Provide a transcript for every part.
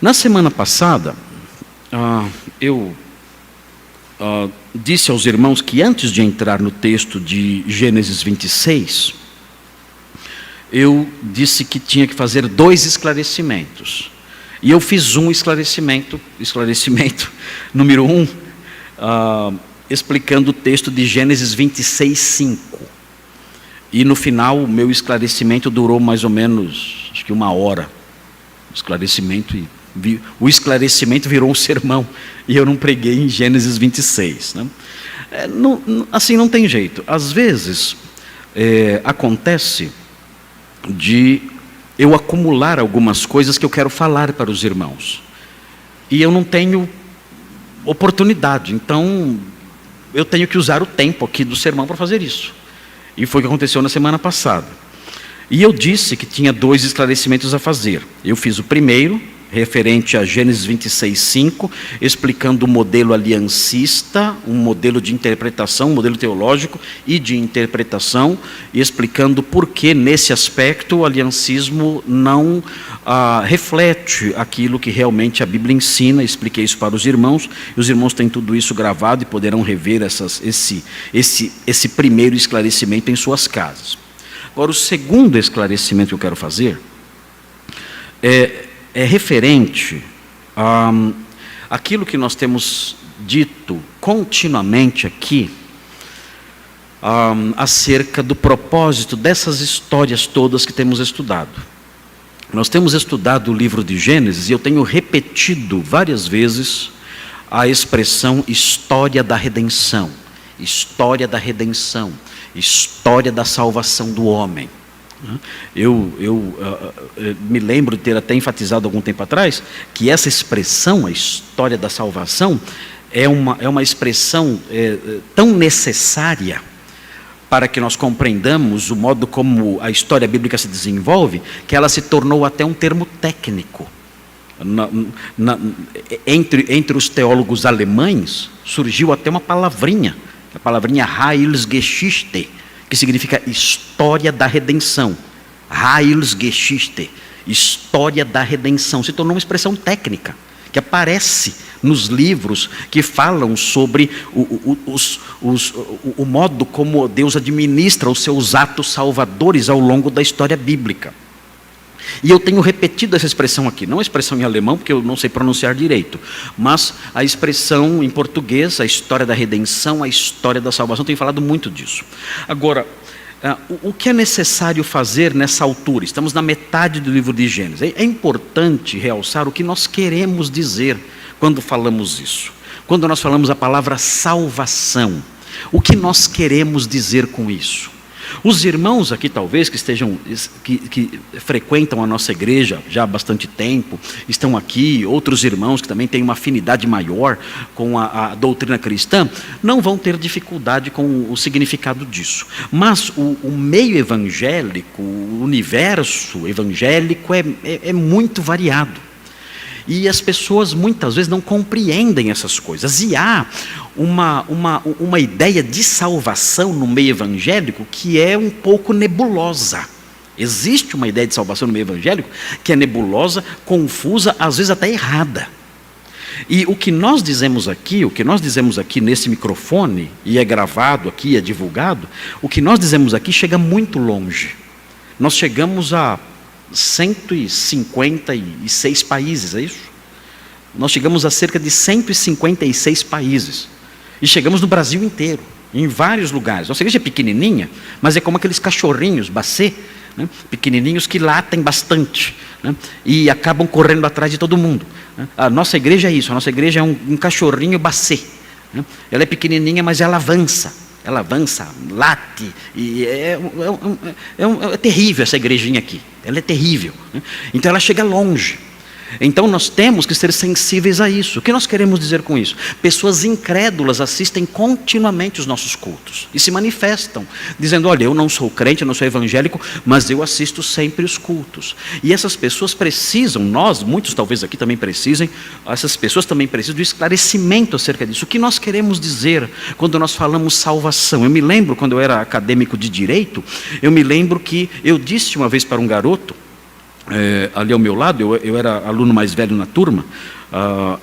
Na semana passada, eu disse aos irmãos que antes de entrar no texto de Gênesis 26, eu disse que tinha que fazer 2 esclarecimentos. E eu fiz um esclarecimento número 1, explicando o texto de Gênesis 26, 5. E no final, o meu esclarecimento durou mais ou menos, acho que 1 hora. O esclarecimento virou um sermão, e eu não preguei em Gênesis 26. Né? Assim não tem jeito. Às vezes, acontece de eu acumular algumas coisas que eu quero falar para os irmãos. E eu não tenho oportunidade, então eu tenho que usar o tempo aqui do sermão para fazer isso. E foi o que aconteceu na semana passada. E eu disse que tinha 2 esclarecimentos a fazer. Eu fiz o primeiro, referente a Gênesis 26, 5, explicando o modelo aliancista, um modelo de interpretação, um modelo teológico e de interpretação, e explicando por que, nesse aspecto, o aliancismo não reflete aquilo que realmente a Bíblia ensina. Expliquei isso para os irmãos, e os irmãos têm tudo isso gravado e poderão rever esse primeiro esclarecimento em suas casas. Agora, o segundo esclarecimento que eu quero fazer é referente àquilo que nós temos dito continuamente aqui, acerca do propósito dessas histórias todas que temos estudado. Nós temos estudado o livro de Gênesis, e eu tenho repetido várias vezes a expressão história da redenção, história da redenção, história da salvação do homem. Eu me lembro de ter até enfatizado algum tempo atrás que essa expressão, a história da salvação, é uma expressão tão necessária para que nós compreendamos o modo como a história bíblica se desenvolve, que ela se tornou até um termo técnico. Entre os teólogos alemães surgiu até uma palavrinha, a palavrinha Heilsgeschichte, que significa história da redenção. Heilsgeschichte, história da redenção, se tornou uma expressão técnica, que aparece nos livros que falam sobre o modo como Deus administra os seus atos salvadores ao longo da história bíblica. E eu tenho repetido essa expressão aqui, não a expressão em alemão, porque eu não sei pronunciar direito, mas a expressão em português, a história da redenção, a história da salvação. Tenho falado muito disso. Agora, o que é necessário fazer nessa altura? Estamos na metade do livro de Gênesis. É importante realçar o que nós queremos dizer quando falamos isso. Quando nós falamos a palavra salvação, o que nós queremos dizer com isso? Os irmãos aqui, talvez, que frequentam a nossa igreja já há bastante tempo, estão aqui, outros irmãos que também têm uma afinidade maior com a doutrina cristã, não vão ter dificuldade com o significado disso. Mas o meio evangélico, o universo evangélico é muito variado. E as pessoas muitas vezes não compreendem essas coisas. E há uma ideia de salvação no meio evangélico que é um pouco nebulosa. Existe uma ideia de salvação no meio evangélico que é nebulosa, confusa, às vezes até errada. E o que nós dizemos aqui nesse microfone, e é gravado aqui, é divulgado, o que nós dizemos aqui chega muito longe. Nós chegamos a 156 países, é isso? Nós chegamos a cerca de 156 países. E chegamos no Brasil inteiro, em vários lugares. Nossa igreja é pequenininha, mas é como aqueles cachorrinhos, bacê, né? Pequenininhos que latem bastante, né? E acabam correndo atrás de todo mundo, né? A nossa igreja é isso, a nossa igreja é um cachorrinho bacê, né? Ela é pequenininha, mas ela avança, late, e é terrível essa igrejinha aqui, ela é terrível, né? Então ela chega longe. Então nós temos que ser sensíveis a isso. O que nós queremos dizer com isso? Pessoas incrédulas assistem continuamente os nossos cultos e se manifestam, dizendo: olha, eu não sou crente, eu não sou evangélico, mas eu assisto sempre os cultos. E essas pessoas precisam, muitos talvez aqui também precisem, essas pessoas também precisam do esclarecimento acerca disso. O que nós queremos dizer quando nós falamos salvação? Eu me lembro, quando eu era acadêmico de direito, eu me lembro que eu disse uma vez para um garoto, ali ao meu lado, eu era aluno mais velho na turma,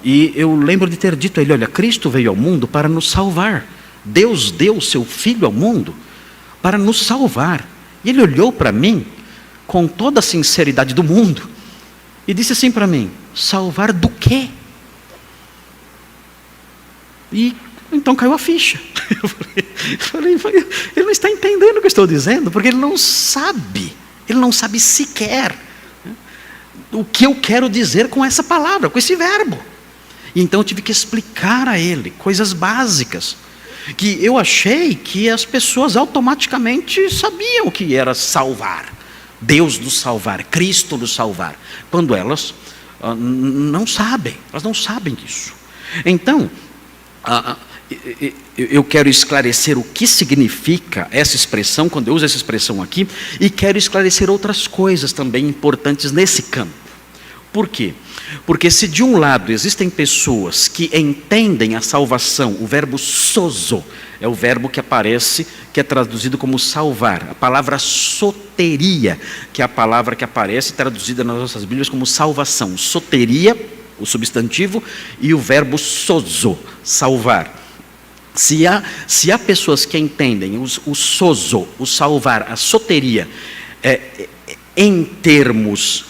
e eu lembro de ter dito a ele: olha, Cristo veio ao mundo para nos salvar. Deus deu seu Filho ao mundo para nos salvar. E ele olhou para mim com toda a sinceridade do mundo e disse assim para mim: salvar do quê? E então caiu a ficha. Eu falei, ele não está entendendo o que eu estou dizendo, porque ele não sabe sequer o que eu quero dizer com essa palavra, com esse verbo. E então eu tive que explicar a ele coisas básicas, que eu achei que as pessoas automaticamente sabiam o que era salvar, Deus nos salvar, Cristo nos salvar, quando elas não sabem disso. Então, eu quero esclarecer o que significa essa expressão, quando eu uso essa expressão aqui, e quero esclarecer outras coisas também importantes nesse campo. Por quê? Porque se de um lado existem pessoas que entendem a salvação, o verbo sozo, é o verbo que aparece, que é traduzido como salvar. A palavra soteria, que é a palavra que aparece traduzida nas nossas Bíblias como salvação. Soteria, o substantivo, e o verbo sozo, salvar. Se há pessoas que entendem o sozo, o salvar, a soteria, em termos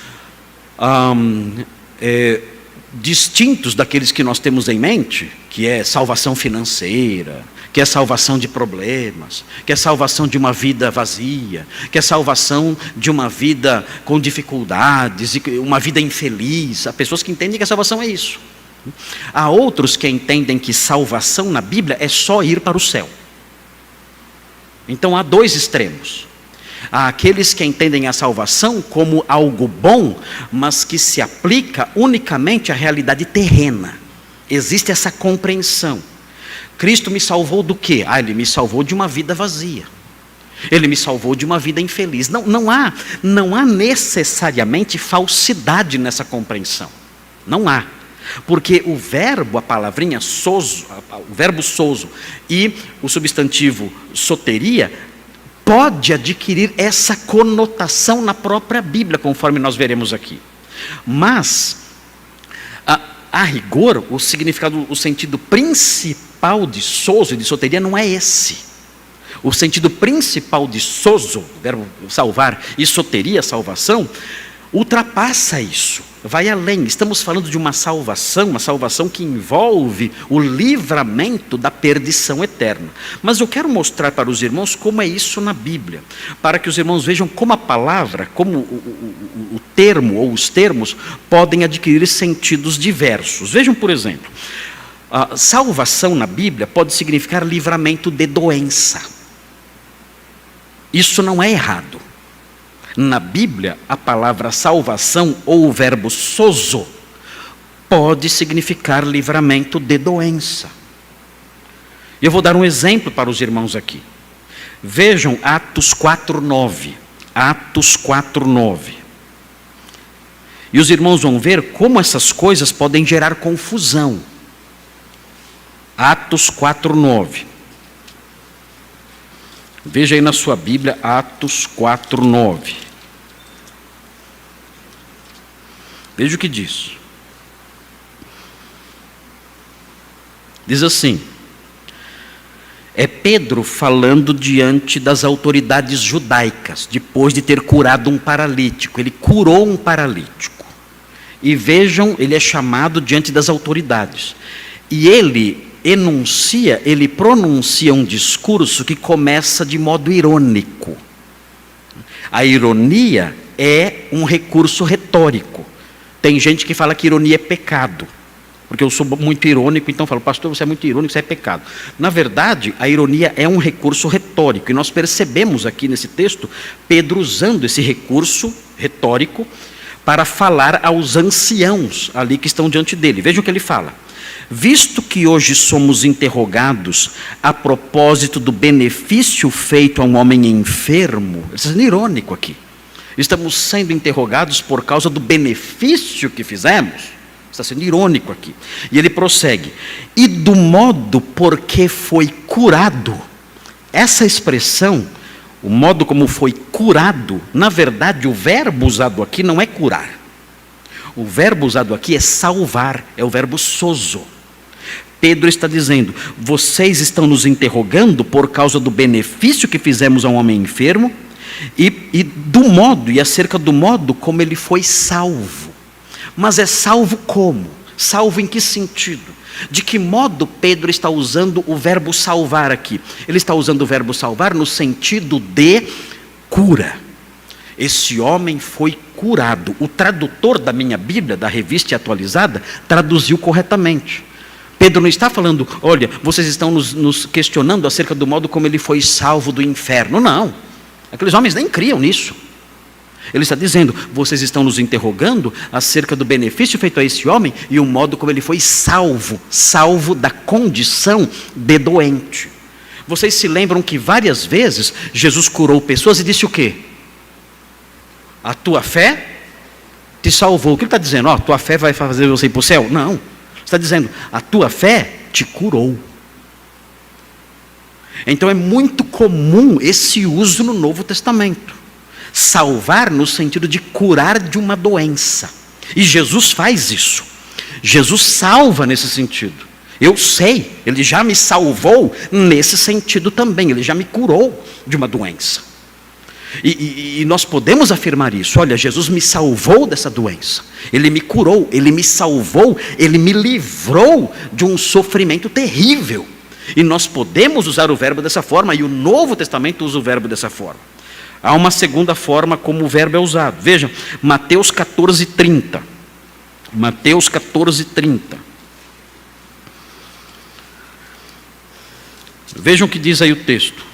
distintos daqueles que nós temos em mente, que é salvação financeira, que é salvação de problemas, que é salvação de uma vida vazia, que é salvação de uma vida com dificuldades, uma vida infeliz. Há pessoas que entendem que a salvação é isso. Há outros que entendem que salvação na Bíblia é só ir para o céu. Então há dois extremos. Há aqueles que entendem a salvação como algo bom, mas que se aplica unicamente à realidade terrena. Existe essa compreensão. Cristo me salvou do quê? Ele me salvou de uma vida vazia. Ele me salvou de uma vida infeliz. Não há necessariamente falsidade nessa compreensão. Não há. Porque o verbo, a palavrinha sozo, o verbo sozo e o substantivo soteria, pode adquirir essa conotação na própria Bíblia, conforme nós veremos aqui. Mas, a rigor, o significado, o sentido principal de sozo e de soteria não é esse. O sentido principal de sozo, verbo salvar, e soteria, salvação, ultrapassa isso, vai além. Estamos falando de uma salvação que envolve o livramento da perdição eterna. Mas eu quero mostrar para os irmãos como é isso na Bíblia, para que os irmãos vejam como a palavra, como o termo ou os termos podem adquirir sentidos diversos. Vejam, por exemplo, a salvação na Bíblia pode significar livramento de doença. Isso não é errado. Na Bíblia, a palavra salvação ou o verbo sozo pode significar livramento de doença. Eu vou dar um exemplo para os irmãos aqui. Vejam Atos 4:9. Atos 4:9. E os irmãos vão ver como essas coisas podem gerar confusão. Atos 4:9. Veja aí na sua Bíblia, Atos 4:9. Veja o que diz. Diz assim: é Pedro falando diante das autoridades judaicas, depois de ter curado um paralítico. Ele curou um paralítico. E vejam, ele é chamado diante das autoridades. E ele pronuncia um discurso que começa de modo irônico. A ironia é um recurso retórico. Tem gente que fala que ironia é pecado, porque eu sou muito irônico, então eu falo: pastor, você é muito irônico, isso é pecado. Na verdade, a ironia é um recurso retórico, e nós percebemos aqui nesse texto, Pedro usando esse recurso retórico para falar aos anciãos ali que estão diante dele. Vejam o que ele fala: visto que hoje somos interrogados a propósito do benefício feito a um homem enfermo, isso é irônico aqui. Estamos sendo interrogados por causa do benefício que fizemos. Está sendo irônico aqui. E ele prossegue: e do modo por que foi curado. Essa expressão, o modo como foi curado, na verdade o verbo usado aqui não é curar. O verbo usado aqui é salvar, é o verbo sozo. Pedro está dizendo, vocês estão nos interrogando por causa do benefício que fizemos a um homem enfermo e do modo, e acerca do modo como ele foi salvo. Mas é salvo como? Salvo em que sentido? De que modo Pedro está usando o verbo salvar aqui? Ele está usando o verbo salvar no sentido de cura. Esse homem foi curado. O tradutor da minha Bíblia, da Revista Atualizada, traduziu corretamente. Pedro não está falando, olha, vocês estão nos questionando acerca do modo como ele foi salvo do inferno. Não, aqueles homens nem criam nisso. Ele está dizendo, vocês estão nos interrogando acerca do benefício feito a esse homem e o modo como ele foi salvo, salvo da condição de doente. Vocês se lembram que várias vezes Jesus curou pessoas e disse o quê? A tua fé te salvou. O que ele está dizendo? A tua fé vai fazer você ir para o céu? Não. Está dizendo, a tua fé te curou. Então é muito comum esse uso no Novo Testamento. Salvar no sentido de curar de uma doença. E Jesus faz isso. Jesus salva nesse sentido. Eu sei, ele já me salvou nesse sentido também. Ele já me curou de uma doença. E nós podemos afirmar isso. Olha, Jesus me salvou dessa doença. Ele me curou, ele me salvou, ele me livrou de um sofrimento terrível. E nós podemos usar o verbo dessa forma, e o Novo Testamento usa o verbo dessa forma. Há uma segunda forma como o verbo é usado. Veja, Mateus 14:30. Mateus 14:30. Vejam o que diz aí o texto.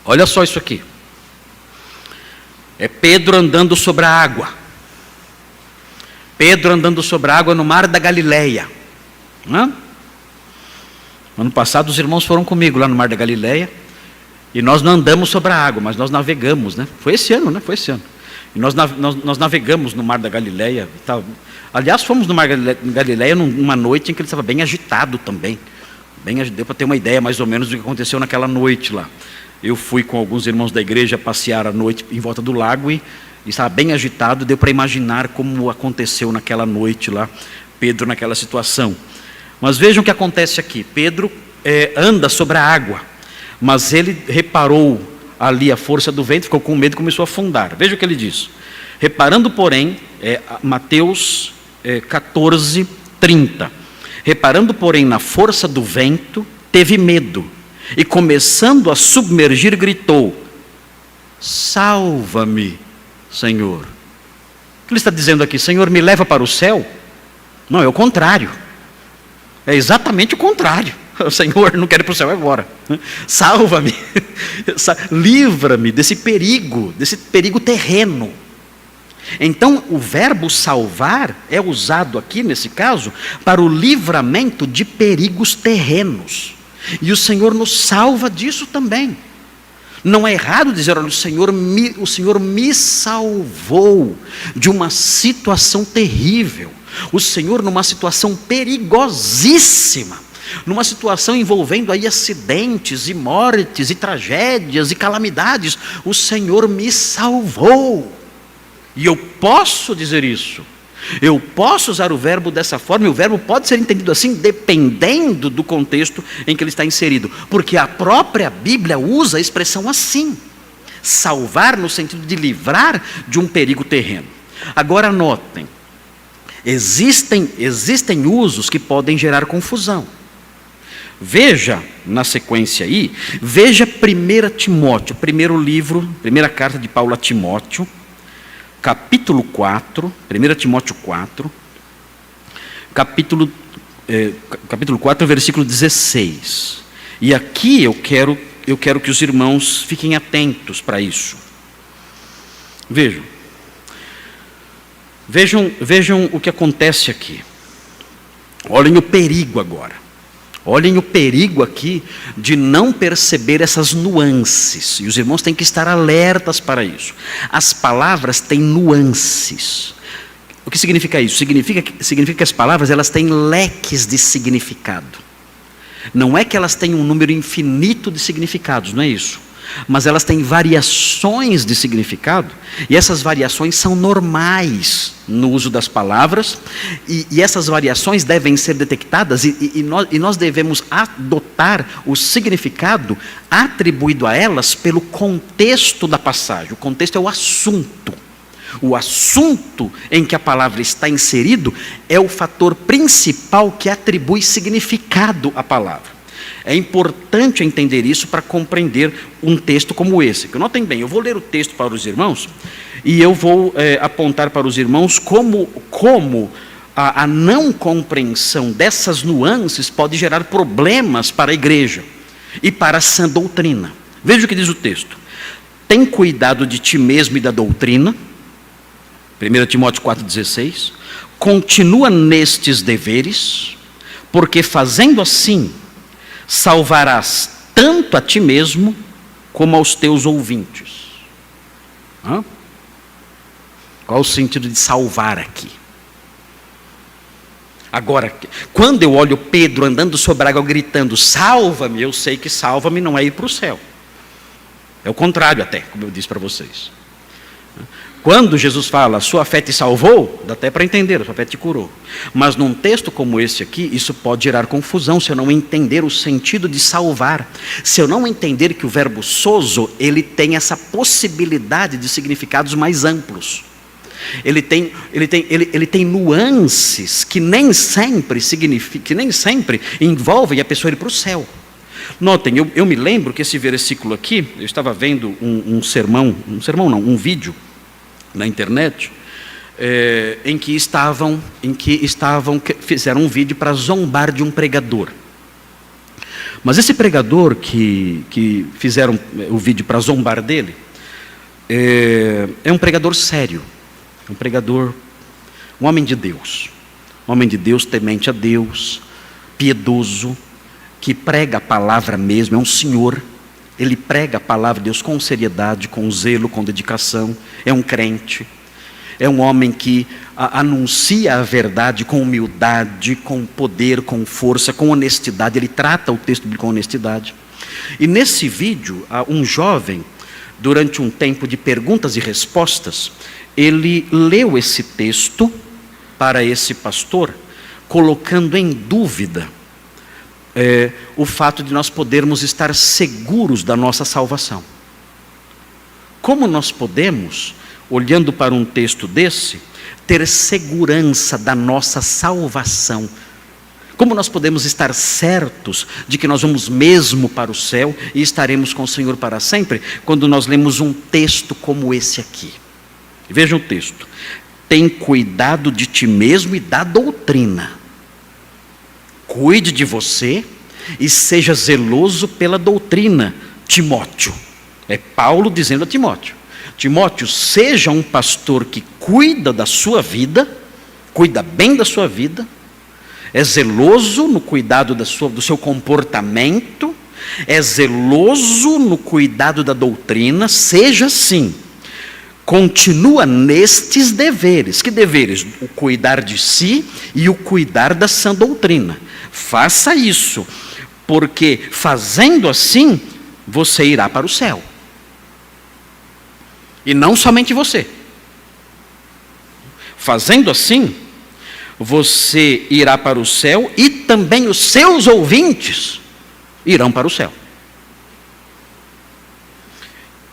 Olha só isso aqui. É Pedro andando sobre a água. Pedro andando sobre a água no mar da Galileia. Ano passado os irmãos foram comigo lá no mar da Galileia. E nós não andamos sobre a água, mas nós navegamos, né? Foi esse ano, né? Foi esse ano. E nós navegamos no mar da Galileia. Aliás, fomos no mar da Galileia numa noite em que ele estava bem agitado também. Deu para ter uma ideia mais ou menos do que aconteceu naquela noite lá. Eu fui com alguns irmãos da igreja passear à noite em volta do lago e estava bem agitado, deu para imaginar como aconteceu naquela noite lá, Pedro naquela situação. Mas vejam o que acontece aqui, Pedro anda sobre a água, mas ele reparou ali a força do vento, ficou com medo e começou a afundar. Veja o que ele diz, reparando porém, Mateus 14:30, reparando porém na força do vento, teve medo. E começando a submergir, gritou, salva-me, Senhor. O que ele está dizendo aqui? Senhor, me leva para o céu? Não, é o contrário. É exatamente o contrário. Senhor, não quero ir para o céu agora. Salva-me. Livra-me desse perigo terreno. Então, o verbo salvar é usado aqui, nesse caso, para o livramento de perigos terrenos. E o Senhor nos salva disso também. Não é errado dizer, olha, o Senhor me salvou de uma situação terrível. O Senhor numa situação perigosíssima. Numa situação envolvendo aí acidentes e mortes e tragédias e calamidades. O Senhor me salvou. E eu posso dizer isso. Eu posso usar o verbo dessa forma, e o verbo pode ser entendido assim, dependendo do contexto em que ele está inserido. Porque a própria Bíblia usa a expressão assim. Salvar no sentido de livrar de um perigo terreno. Agora notem, existem usos que podem gerar confusão. Veja na sequência aí, veja 1 Timóteo, primeira carta de Paulo a Timóteo, capítulo 4, 1 Timóteo 4, capítulo 4, versículo 16. E aqui eu quero que os irmãos fiquem atentos para isso. Vejam o que acontece aqui. Olhem o perigo agora. Olhem o perigo aqui de não perceber essas nuances. E os irmãos têm que estar alertas para isso. As palavras têm nuances. O que significa isso? Significa que as palavras elas têm leques de significado. Não é que elas têm um número infinito de significados, não é isso. Mas elas têm variações de significado, e essas variações são normais no uso das palavras, e essas variações devem ser detectadas, e nós devemos adotar o significado atribuído a elas pelo contexto da passagem. O contexto é o assunto. O assunto em que a palavra está inserido é o fator principal que atribui significado à palavra. É importante entender isso para compreender um texto como esse. Notem bem, eu vou ler o texto para os irmãos e eu vou apontar para os irmãos como a não compreensão dessas nuances pode gerar problemas para a igreja e para a sã doutrina. Veja o que diz o texto. Tem cuidado de ti mesmo e da doutrina. 1 Timóteo 4,16. Continua nestes deveres, porque fazendo assim salvarás tanto a ti mesmo como aos teus ouvintes. Qual o sentido de salvar aqui? Agora, quando eu olho Pedro andando sobre a água gritando, salva-me, eu sei que salva-me não é ir para o céu. É o contrário até, como eu disse para vocês. Quando Jesus fala, sua fé te salvou, dá até para entender, a sua fé te curou. Mas num texto como esse aqui, isso pode gerar confusão, se eu não entender o sentido de salvar. Se eu não entender que o verbo sozo, ele tem essa possibilidade de significados mais amplos. Ele tem nuances que nem sempre envolvem a pessoa ir para o céu. Notem, eu me lembro que esse versículo aqui, eu estava vendo um vídeo na internet, em que fizeram um vídeo para zombar de um pregador. Mas esse pregador que fizeram o vídeo para zombar dele, é um pregador sério, um homem de Deus, temente a Deus, piedoso, que prega a palavra mesmo, é um senhor. Ele prega a palavra de Deus com seriedade, com zelo, com dedicação. É um crente. É um homem que anuncia a verdade com humildade, com poder, com força, com honestidade. Ele trata o texto com honestidade. E nesse vídeo, um jovem, durante um tempo de perguntas e respostas, ele leu esse texto para esse pastor, colocando em dúvida o fato de nós podermos estar seguros da nossa salvação. Como nós podemos, olhando para um texto desse, ter segurança da nossa salvação? Como nós podemos estar certos de que nós vamos mesmo para o céu e estaremos com o Senhor para sempre, quando nós lemos um texto como esse aqui? Vejam o texto. Tem cuidado de ti mesmo e da doutrina. Cuide de você e seja zeloso pela doutrina, Timóteo. É Paulo dizendo a Timóteo. Timóteo, seja um pastor que cuida da sua vida, cuida bem da sua vida, é zeloso no cuidado do seu comportamento, é zeloso no cuidado da doutrina, seja assim. Continua nestes deveres. Que deveres? O cuidar de si e o cuidar da sã doutrina. Faça isso, porque fazendo assim, você irá para o céu. E não somente você. Fazendo assim, você irá para o céu e também os seus ouvintes irão para o céu.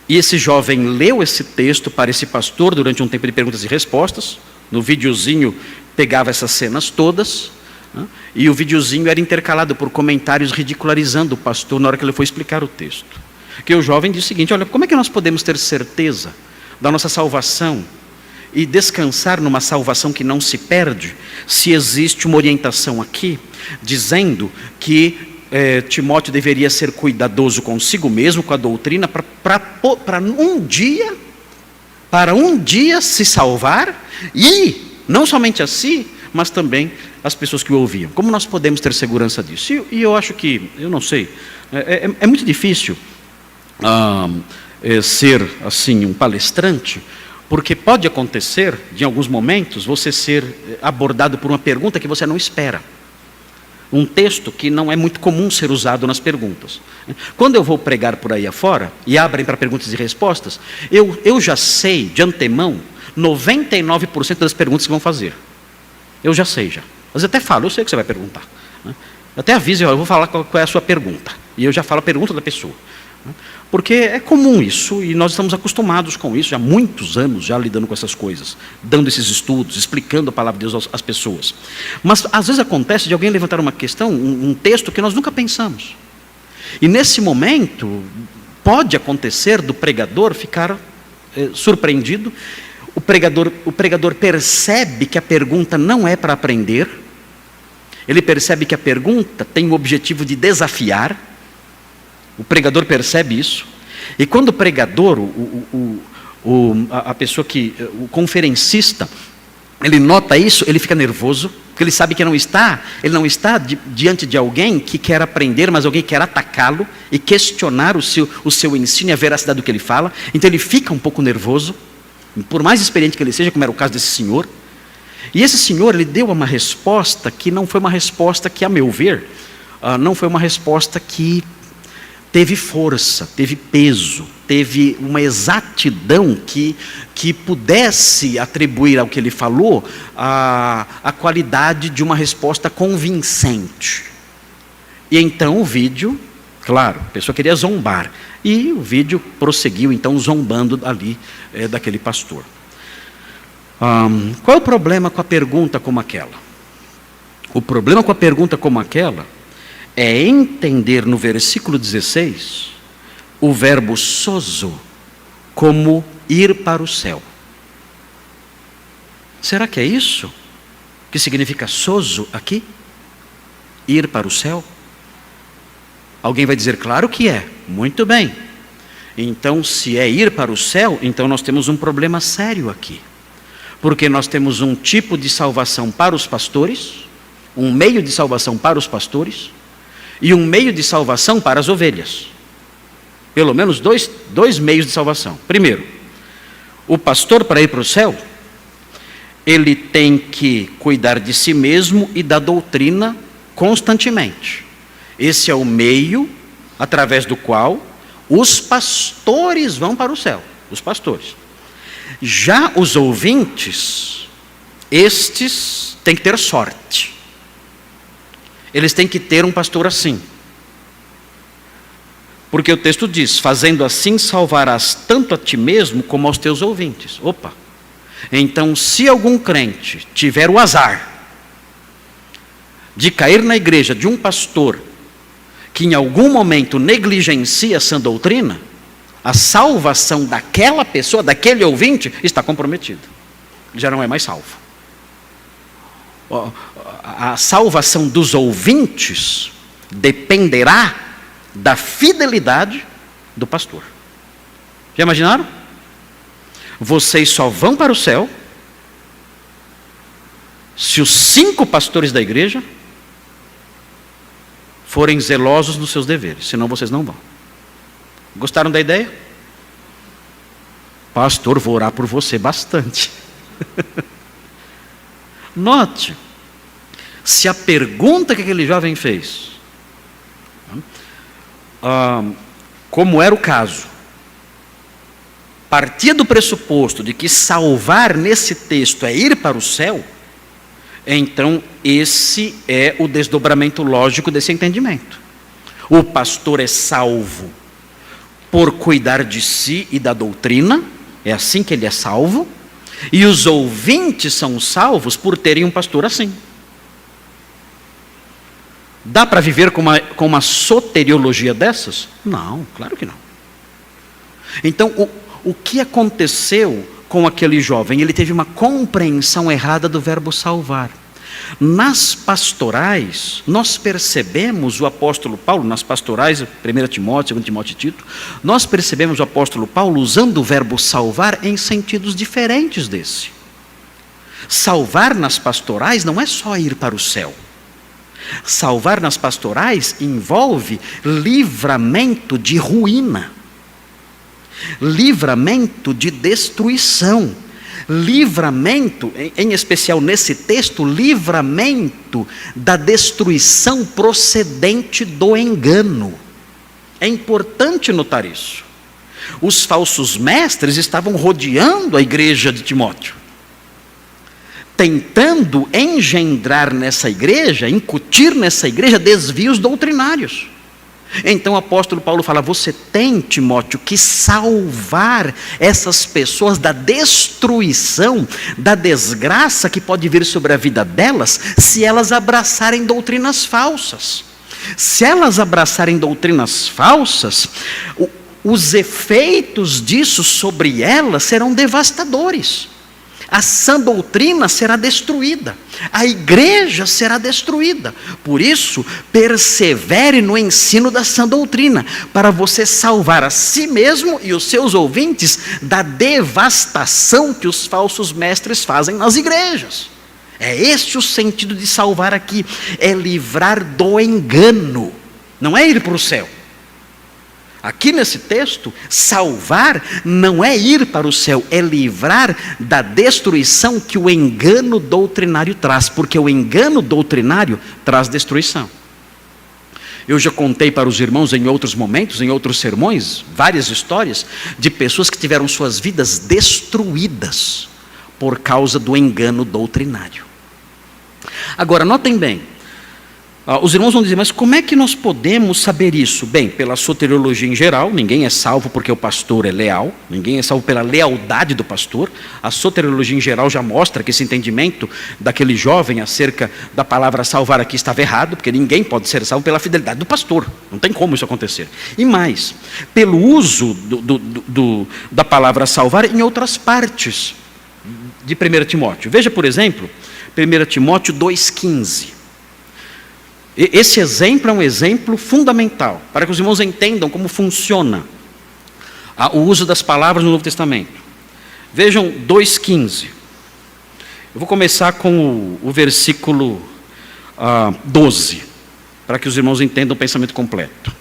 E esse jovem leu esse texto para esse pastor durante um tempo de perguntas e respostas. No videozinho pegava essas cenas todas. E o videozinho era intercalado por comentários ridicularizando o pastor na hora que ele foi explicar o texto. Que o jovem disse o seguinte: olha, como é que nós podemos ter certeza da nossa salvação e descansar numa salvação que não se perde, se existe uma orientação aqui dizendo que Timóteo deveria ser cuidadoso consigo mesmo, com a doutrina, para um dia se salvar, e não somente a si, mas também as pessoas que o ouviam. Como nós podemos ter segurança disso? E eu acho que, eu não sei, é muito difícil ser assim um palestrante, porque pode acontecer, de alguns momentos, você ser abordado por uma pergunta que você não espera. Um texto que não é muito comum ser usado nas perguntas. Quando eu vou pregar por aí afora, e abrem para perguntas e respostas, eu já sei, de antemão, 99% das perguntas que vão fazer. Eu já sei, já. Mas até falo, eu sei o que você vai perguntar. Até aviso, eu vou falar qual é a sua pergunta. E eu já falo a pergunta da pessoa. Porque é comum isso, e nós estamos acostumados com isso, já há muitos anos já lidando com essas coisas, dando esses estudos, explicando a palavra de Deus às pessoas. Mas às vezes acontece de alguém levantar uma questão, um texto que nós nunca pensamos. E nesse momento, pode acontecer do pregador ficar surpreendido. O pregador percebe que a pergunta não é para aprender, ele percebe que a pergunta tem o objetivo de desafiar. O pregador percebe isso, e quando o pregador, a pessoa o conferencista, ele nota isso, ele fica nervoso, porque ele sabe que ele não está diante de alguém que quer aprender, mas alguém que quer atacá-lo e questionar o seu ensino e a veracidade do que ele fala. Então ele fica um pouco nervoso, por mais experiente que ele seja, como era o caso desse senhor. E esse senhor, ele deu uma resposta que não foi uma resposta que, a meu ver, não foi uma resposta que teve força, teve peso, teve uma exatidão que pudesse atribuir ao que ele falou a qualidade de uma resposta convincente. E então o vídeo, claro, a pessoa queria zombar, e o vídeo prosseguiu então zombando ali daquele pastor. Qual é o problema com a pergunta como aquela? O problema com a pergunta como aquela é entender no versículo 16 o verbo sozo como ir para o céu. Será que é isso que significa sozo aqui? Ir para o céu? Alguém vai dizer, claro que é. Muito bem. Então, se é ir para o céu, então nós temos um problema sério aqui. Porque nós temos um tipo de salvação para os pastores, um meio de salvação para os pastores, e um meio de salvação para as ovelhas. Pelo menos dois meios de salvação. Primeiro, o pastor, para ir para o céu, ele tem que cuidar de si mesmo e da doutrina constantemente. Esse é o meio através do qual os pastores vão para o céu. Os pastores. Já os ouvintes, estes têm que ter sorte. Eles têm que ter um pastor assim. Porque o texto diz, fazendo assim salvarás tanto a ti mesmo como aos teus ouvintes. Opa! Então, se algum crente tiver o azar de cair na igreja de um pastor que em algum momento negligencia essa doutrina, a salvação daquela pessoa, daquele ouvinte, está comprometida. Já não é mais salvo. A salvação dos ouvintes dependerá da fidelidade do pastor. Já imaginaram? Vocês só vão para o céu se os 5 pastores da igreja forem zelosos nos seus deveres, senão vocês não vão. Gostaram da ideia? Pastor, vou orar por você bastante. Note, se a pergunta que aquele jovem fez, como era o caso, partia do pressuposto de que salvar nesse texto é ir para o céu, então esse é o desdobramento lógico desse entendimento. O pastor é salvo por cuidar de si e da doutrina, é assim que ele é salvo, e os ouvintes são salvos por terem um pastor assim. Dá para viver com uma soteriologia dessas? Não, claro que não. Então, o que aconteceu com aquele jovem? Ele teve uma compreensão errada do verbo salvar. Nas pastorais, nós percebemos o apóstolo Paulo, nas pastorais, 1 Timóteo, 2 Timóteo e Tito, nós percebemos o apóstolo Paulo usando o verbo salvar em sentidos diferentes desse. Salvar nas pastorais não é só ir para o céu. Salvar nas pastorais envolve livramento de ruína, livramento de destruição, livramento, em especial nesse texto, livramento da destruição procedente do engano. É importante notar isso. Os falsos mestres estavam rodeando a igreja de Timóteo, tentando engendrar nessa igreja, incutir nessa igreja desvios doutrinários. Então o apóstolo Paulo fala: você tem, Timóteo, que salvar essas pessoas da destruição, da desgraça que pode vir sobre a vida delas, se elas abraçarem doutrinas falsas. Se elas abraçarem doutrinas falsas, os efeitos disso sobre elas serão devastadores. A sã doutrina será destruída, a igreja será destruída. Por isso, persevere no ensino da sã doutrina, para você salvar a si mesmo e os seus ouvintes da devastação que os falsos mestres fazem nas igrejas. É este o sentido de salvar aqui, é livrar do engano, não é ir para o céu. Aqui nesse texto, salvar não é ir para o céu, é livrar da destruição que o engano doutrinário traz, porque o engano doutrinário traz destruição. Eu já contei para os irmãos em outros momentos, em outros sermões, várias histórias de pessoas que tiveram suas vidas destruídas por causa do engano doutrinário. Agora, notem bem, os irmãos vão dizer: mas como é que nós podemos saber isso? Bem, pela soteriologia em geral, ninguém é salvo porque o pastor é leal, ninguém é salvo pela lealdade do pastor. A soteriologia em geral já mostra que esse entendimento daquele jovem acerca da palavra salvar aqui estava errado, porque ninguém pode ser salvo pela fidelidade do pastor, não tem como isso acontecer. E mais, pelo uso da palavra salvar em outras partes de 1 Timóteo. Veja, por exemplo, 1 Timóteo 2,15. Esse exemplo é um exemplo fundamental, para que os irmãos entendam como funciona o uso das palavras no Novo Testamento. Vejam 2,15. Eu vou começar com o versículo 12, para que os irmãos entendam o pensamento completo.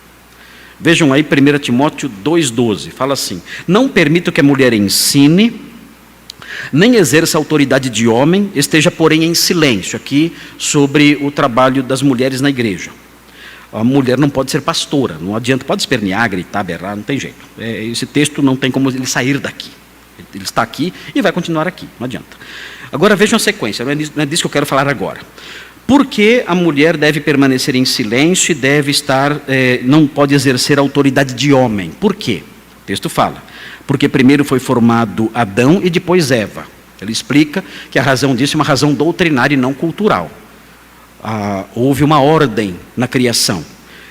Vejam aí 1 Timóteo 2,12, fala assim: não permito que a mulher ensine, nem exerça autoridade de homem, esteja porém em silêncio, aqui sobre o trabalho das mulheres na igreja. A mulher não pode ser pastora, não adianta, pode espernear, gritar, berrar, não tem jeito. Esse texto não tem como ele sair daqui. Ele está aqui e vai continuar aqui, não adianta. Agora vejam a sequência, não é disso que eu quero falar agora. Porque a mulher deve permanecer em silêncio e deve estar, não pode exercer autoridade de homem. Por quê? O texto fala: porque primeiro foi formado Adão e depois Eva. Ele explica que a razão disso é uma razão doutrinária e não cultural. Houve uma ordem na criação.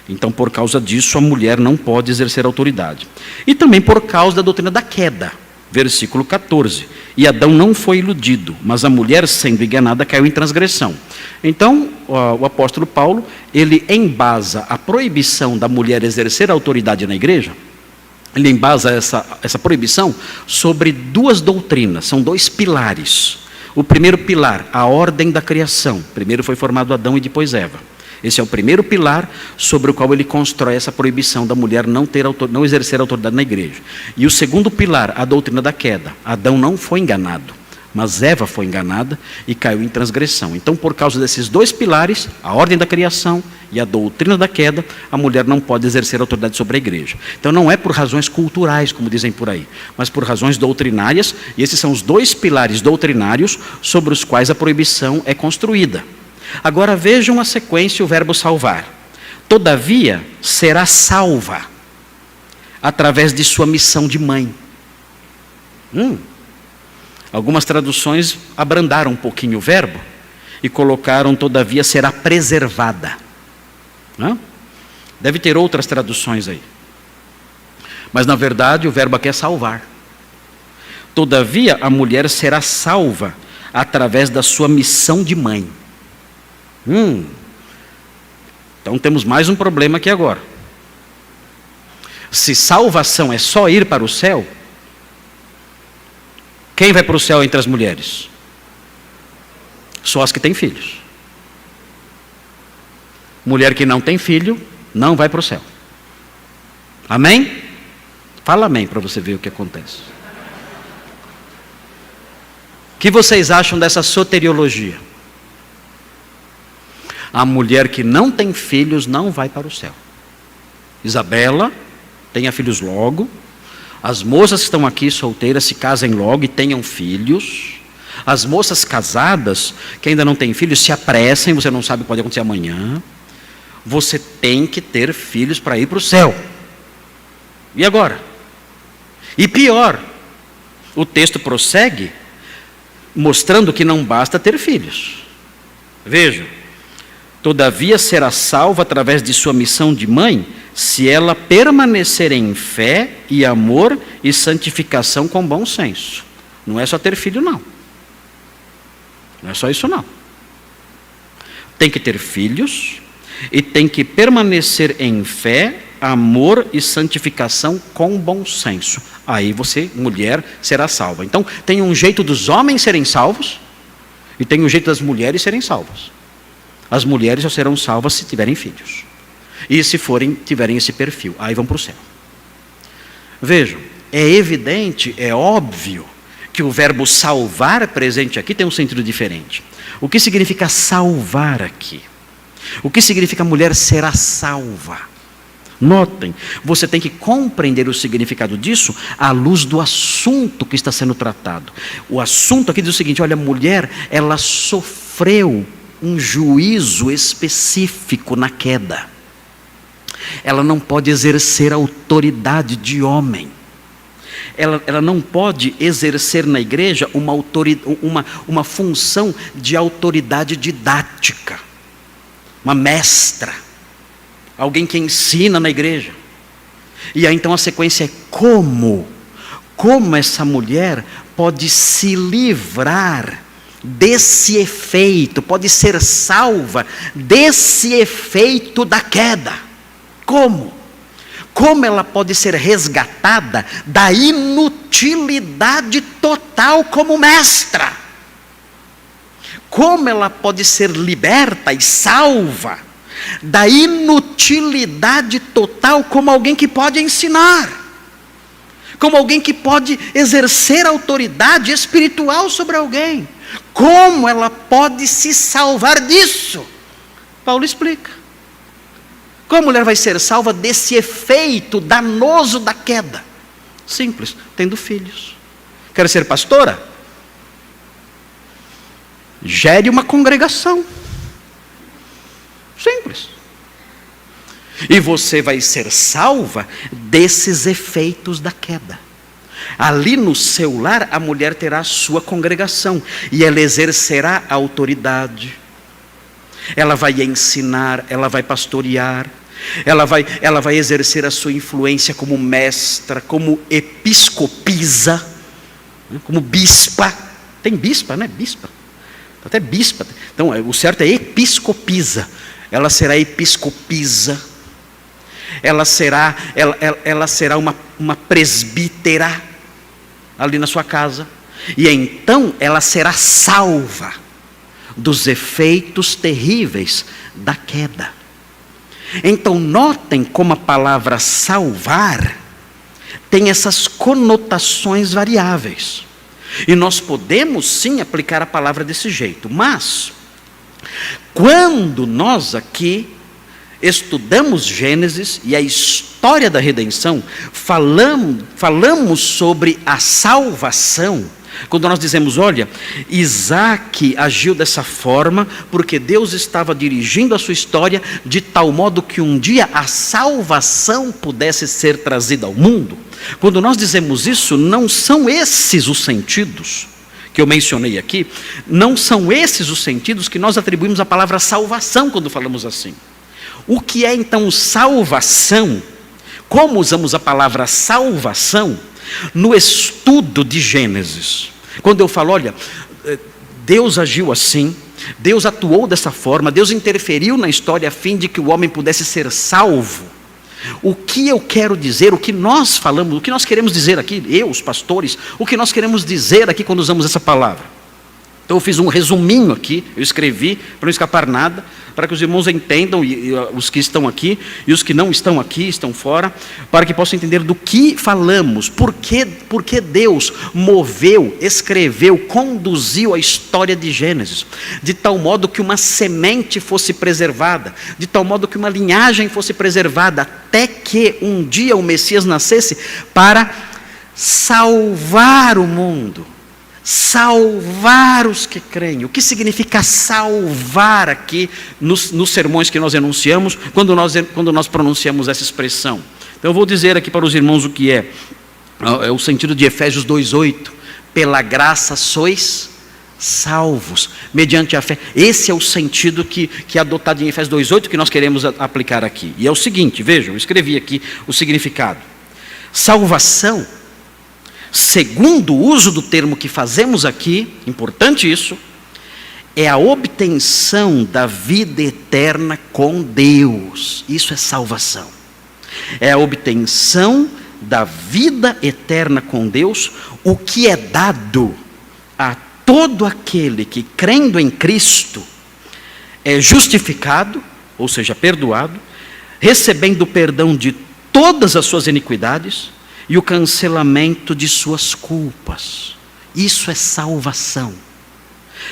Então, por causa disso, a mulher não pode exercer autoridade. E também por causa da doutrina da queda. Versículo 14. E Adão não foi iludido, mas a mulher, sendo enganada, caiu em transgressão. Então, o apóstolo Paulo, ele embasa a proibição da mulher exercer autoridade na igreja. Ele embasa essa proibição sobre duas doutrinas, são dois pilares. O primeiro pilar, a ordem da criação. Primeiro foi formado Adão e depois Eva. Esse é o primeiro pilar sobre o qual ele constrói essa proibição da mulher não exercer autoridade na igreja. E o segundo pilar, a doutrina da queda. Adão não foi enganado, mas Eva foi enganada e caiu em transgressão. Então, por causa desses dois pilares, a ordem da criação e a doutrina da queda, a mulher não pode exercer autoridade sobre a igreja. Então não é por razões culturais, como dizem por aí, mas por razões doutrinárias, e esses são os dois pilares doutrinários sobre os quais a proibição é construída. Agora vejam a sequência, o verbo salvar. Todavia será salva através de sua missão de mãe. Algumas traduções abrandaram um pouquinho o verbo e colocaram: todavia será preservada. Deve ter outras traduções aí. Mas na verdade o verbo aqui é salvar. Todavia a mulher será salva através da sua missão de mãe. Então temos mais um problema aqui agora. Se salvação é só ir para o céu, quem vai para o céu entre as mulheres? Só as que têm filhos. Mulher que não tem filho, não vai para o céu. Amém? Fala amém para você ver o que acontece. O que vocês acham dessa soteriologia? A mulher que não tem filhos não vai para o céu. Isabela, tenha filhos logo. As moças que estão aqui solteiras se casem logo e tenham filhos. As moças casadas, que ainda não têm filhos, se apressem, você não sabe o que pode acontecer amanhã. Você tem que ter filhos para ir para o céu. E agora? E pior, o texto prossegue mostrando que não basta ter filhos. Vejam, todavia será salva através de sua missão de mãe, se ela permanecer em fé e amor e santificação com bom senso. Não é só ter filho, não. Não é só isso, não. Tem que ter filhos e tem que permanecer em fé, amor e santificação com bom senso. Aí você, mulher, será salva. Então, tem um jeito dos homens serem salvos e tem um jeito das mulheres serem salvas. As mulheres só serão salvas se tiverem filhos. E se tiverem esse perfil, aí vão para o céu. Vejam, é evidente, é óbvio que o verbo salvar presente aqui tem um sentido diferente. O que significa salvar aqui? O que significa mulher será salva? Notem, você tem que compreender o significado disso à luz do assunto que está sendo tratado. O assunto aqui diz o seguinte: olha, a mulher, ela sofreu um juízo específico na queda. Ela não pode exercer autoridade de homem. Ela não pode exercer na igreja uma função de autoridade didática, uma mestra, alguém que ensina na igreja. E aí então a sequência é como essa mulher pode se livrar desse efeito, pode ser salva desse efeito da queda. Como ela pode ser resgatada da inutilidade total como mestra? Como ela pode ser liberta e salva da inutilidade total como alguém que pode ensinar? Como alguém que pode exercer autoridade espiritual sobre alguém? Como ela pode se salvar disso? Paulo explica. Como a mulher vai ser salva desse efeito danoso da queda? Simples, tendo filhos. Quer ser pastora? Gere uma congregação. Simples. E você vai ser salva desses efeitos da queda. Ali no seu lar, a mulher terá a sua congregação. E ela exercerá a autoridade. Ela vai ensinar, ela vai pastorear. Ela vai exercer a sua influência como mestra, como episcopisa, como bispa. Tem bispa, né? Bispa. Até bispa. Então, o certo é episcopisa. Ela será episcopisa. Ela será uma presbítera ali na sua casa. E então ela será salva dos efeitos terríveis da queda. Então notem como a palavra salvar tem essas conotações variáveis. E nós podemos sim aplicar a palavra desse jeito. Mas, quando nós aqui estudamos Gênesis e a história da redenção, falamos sobre a salvação. Quando nós dizemos, olha, Isaac agiu dessa forma porque Deus estava dirigindo a sua história de tal modo que um dia a salvação pudesse ser trazida ao mundo. Quando nós dizemos isso, não são esses os sentidos que eu mencionei aqui, não são esses os sentidos que nós atribuímos à palavra salvação quando falamos assim. O que é então salvação? Como usamos a palavra salvação? No estudo de Gênesis, quando eu falo, olha, Deus agiu assim, Deus atuou dessa forma, Deus interferiu na história a fim de que o homem pudesse ser salvo. O que eu quero dizer, o que nós falamos, o que nós queremos dizer aqui, eu, os pastores, o que nós queremos dizer aqui quando usamos essa palavra? Então eu fiz um resuminho aqui, eu escrevi para não escapar nada, para que os irmãos entendam, e os que estão aqui, e os que não estão aqui, estão fora, para que possam entender do que falamos, por que Deus moveu, escreveu, conduziu a história de Gênesis, de tal modo que uma semente fosse preservada, de tal modo que uma linhagem fosse preservada, até que um dia o Messias nascesse para salvar o mundo. Salvar os que creem. O que significa salvar aqui nos sermões que nós enunciamos, quando nós pronunciamos essa expressão? Então eu vou dizer aqui para os irmãos o que é o sentido de Efésios 2:8. Pela graça sois salvos, mediante a fé. Esse é o sentido que é adotado em Efésios 2:8 que nós queremos aplicar aqui. E é o seguinte, vejam, eu escrevi aqui o significado. Salvação, segundo o uso do termo que fazemos aqui, importante isso, é a obtenção da vida eterna com Deus. Isso é salvação. É a obtenção da vida eterna com Deus, o que é dado a todo aquele que, crendo em Cristo, é justificado, ou seja, perdoado, recebendo o perdão de todas as suas iniquidades, e o cancelamento de suas culpas. Isso é salvação.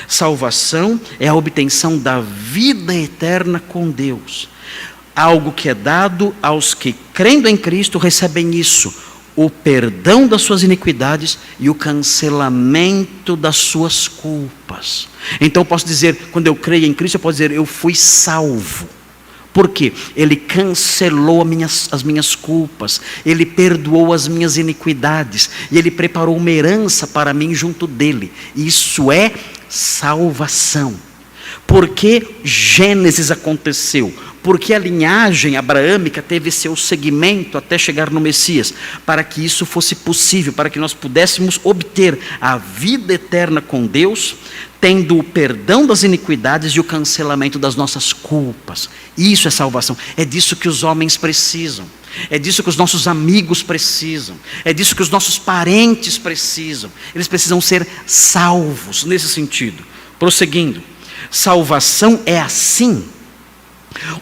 Salvação é a obtenção da vida eterna com Deus. Algo que é dado aos que, crendo em Cristo, recebem isso: o perdão das suas iniquidades e o cancelamento das suas culpas. Então eu posso dizer, quando eu creio em Cristo, eu posso dizer, eu fui salvo. Por quê? Ele cancelou as minhas culpas, Ele perdoou as minhas iniquidades, e Ele preparou uma herança para mim junto dEle. Isso é salvação. Por que Gênesis aconteceu? Porque a linhagem abraâmica teve seu segmento até chegar no Messias, para que isso fosse possível, para que nós pudéssemos obter a vida eterna com Deus, tendo o perdão das iniquidades e o cancelamento das nossas culpas. Isso é salvação. É disso que os homens precisam. É disso que os nossos amigos precisam. É disso que os nossos parentes precisam. Eles precisam ser salvos nesse sentido. Prosseguindo. Salvação é assim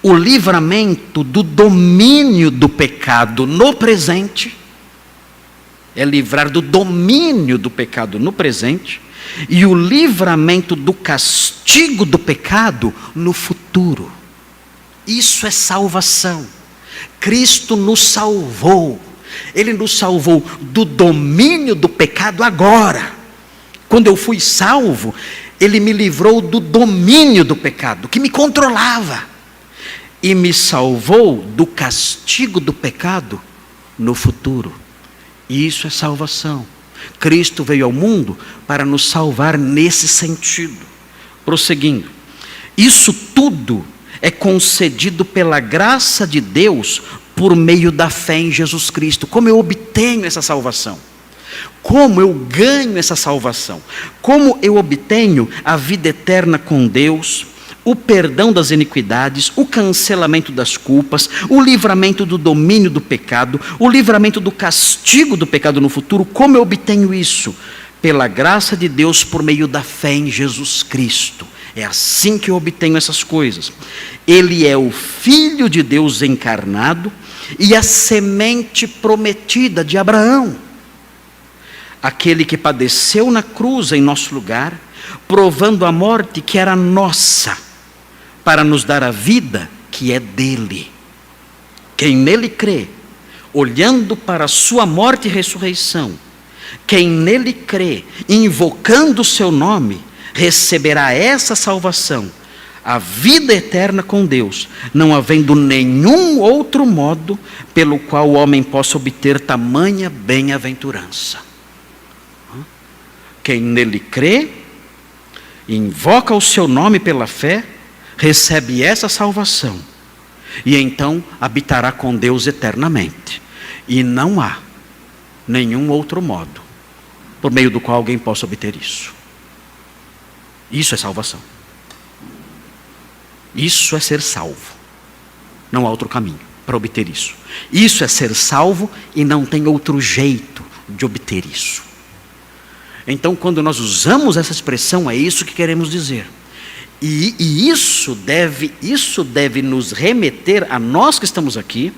o livramento do domínio do pecado no presente. É livrar do domínio do pecado no presente. E o livramento do castigo do pecado no futuro. Isso é salvação. Cristo nos salvou. Ele nos salvou do domínio do pecado agora. Quando eu fui salvo, Ele me livrou do domínio do pecado, que me controlava. E me salvou do castigo do pecado no futuro. Isso é salvação. Cristo veio ao mundo para nos salvar nesse sentido. Prosseguindo. Isso tudo é concedido pela graça de Deus por meio da fé em Jesus Cristo. Como eu obtenho essa salvação? Como eu ganho essa salvação? Como eu obtenho a vida eterna com Deus, o perdão das iniquidades, o cancelamento das culpas, o livramento do domínio do pecado, o livramento do castigo do pecado no futuro? Como eu obtenho isso? Pela graça de Deus por meio da fé em Jesus Cristo. É assim que eu obtenho essas coisas. Ele é o Filho de Deus encarnado e a semente prometida de Abraão. Aquele que padeceu na cruz em nosso lugar, provando a morte que era nossa, para nos dar a vida que é dele. Quem nele crê, olhando para a sua morte e ressurreição, quem nele crê, invocando o seu nome, receberá essa salvação, a vida eterna com Deus, não havendo nenhum outro modo pelo qual o homem possa obter tamanha bem-aventurança. Quem nele crê, invoca o seu nome pela fé, recebe essa salvação, e então habitará com Deus eternamente. E não há nenhum outro modo por meio do qual alguém possa obter isso. Isso é salvação. Isso é ser salvo. Não há outro caminho para obter isso. Isso é ser salvo e não tem outro jeito de obter isso. Então, quando nós usamos essa expressão, é isso que queremos dizer. E isso deve nos remeter a nós que estamos aqui,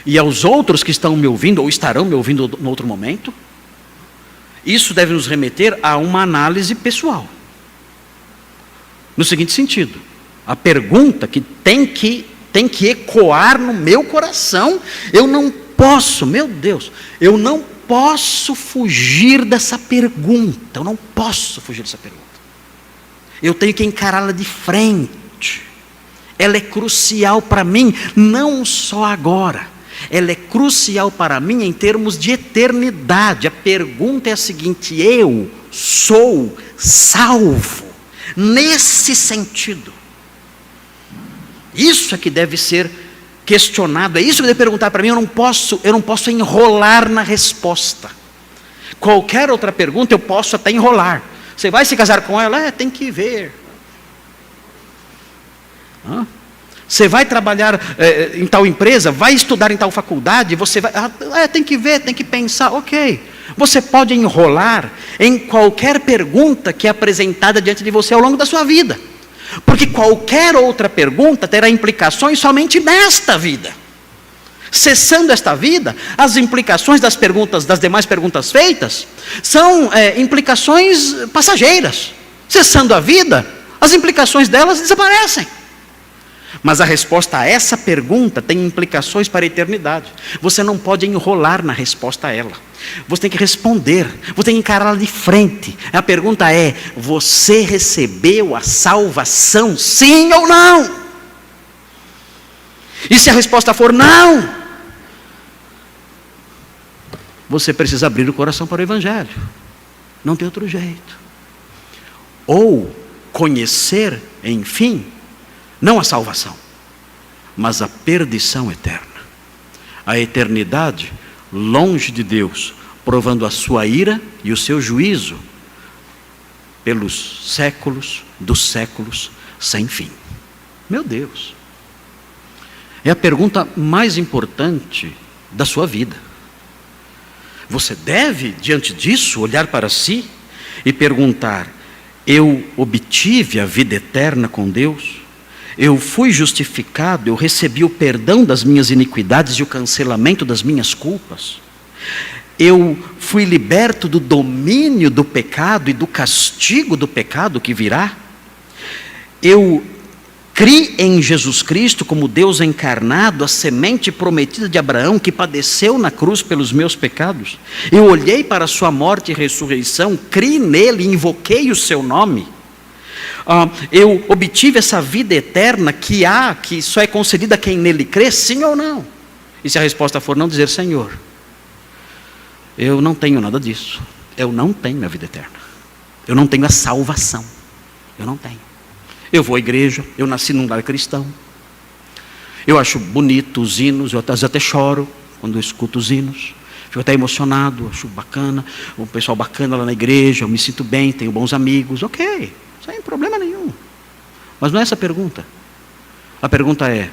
e aos outros que estão me ouvindo, ou estarão me ouvindo no outro momento. Isso deve nos remeter a uma análise pessoal. No seguinte sentido, a pergunta que tem que ecoar no meu coração, eu não posso, meu Deus, eu não posso fugir dessa pergunta, eu não posso fugir dessa pergunta. Eu tenho que encará-la de frente. Ela é crucial para mim, não só agora. Ela é crucial para mim em termos de eternidade. A pergunta é a seguinte: eu sou salvo? Nesse sentido. Isso é que deve ser questionado, é isso que deve perguntar para mim. Eu não posso enrolar na resposta. Qualquer outra pergunta eu posso até enrolar. Você vai se casar com ela? Tem que ver. Você vai trabalhar em tal empresa? Vai estudar em tal faculdade? Você vai? Tem que ver, tem que pensar. Ok. Você pode enrolar em qualquer pergunta que é apresentada diante de você ao longo da sua vida. Porque qualquer outra pergunta terá implicações somente nesta vida. Cessando esta vida, as implicações das demais perguntas feitas, são implicações passageiras. Cessando a vida, as implicações delas desaparecem. Mas a resposta a essa pergunta tem implicações para a eternidade. Você não pode enrolar na resposta a ela. Você tem que responder, você tem que encará-la de frente. A pergunta é: você recebeu a salvação, sim ou não? E se a resposta for não, você precisa abrir o coração para o Evangelho. Não tem outro jeito. Ou conhecer, enfim, não a salvação, mas a perdição eterna. A eternidade longe de Deus, provando a sua ira e o seu juízo pelos séculos dos séculos sem fim. Meu Deus. É a pergunta mais importante da sua vida. Você deve, diante disso, olhar para si e perguntar: eu obtive a vida eterna com Deus? Eu fui justificado, eu recebi o perdão das minhas iniquidades e o cancelamento das minhas culpas? Eu fui liberto do domínio do pecado e do castigo do pecado que virá? Eu criei em Jesus Cristo como Deus encarnado, a semente prometida de Abraão, que padeceu na cruz pelos meus pecados? Eu olhei para a sua morte e ressurreição, criei nele e invoquei o seu nome? Eu obtive essa vida eterna que só é concedida a quem nele crê, sim ou não? E se a resposta for não, dizer: Senhor, eu não tenho nada disso. Eu não tenho a vida eterna. Eu não tenho a salvação. Eu não tenho. Eu vou à igreja, eu nasci num lar cristão. Eu acho bonito os hinos, eu até choro quando eu escuto os hinos. Fico até emocionado, acho bacana, o pessoal bacana lá na igreja, eu me sinto bem, tenho bons amigos, ok, sem problema nenhum. Mas não é essa a pergunta. A pergunta é: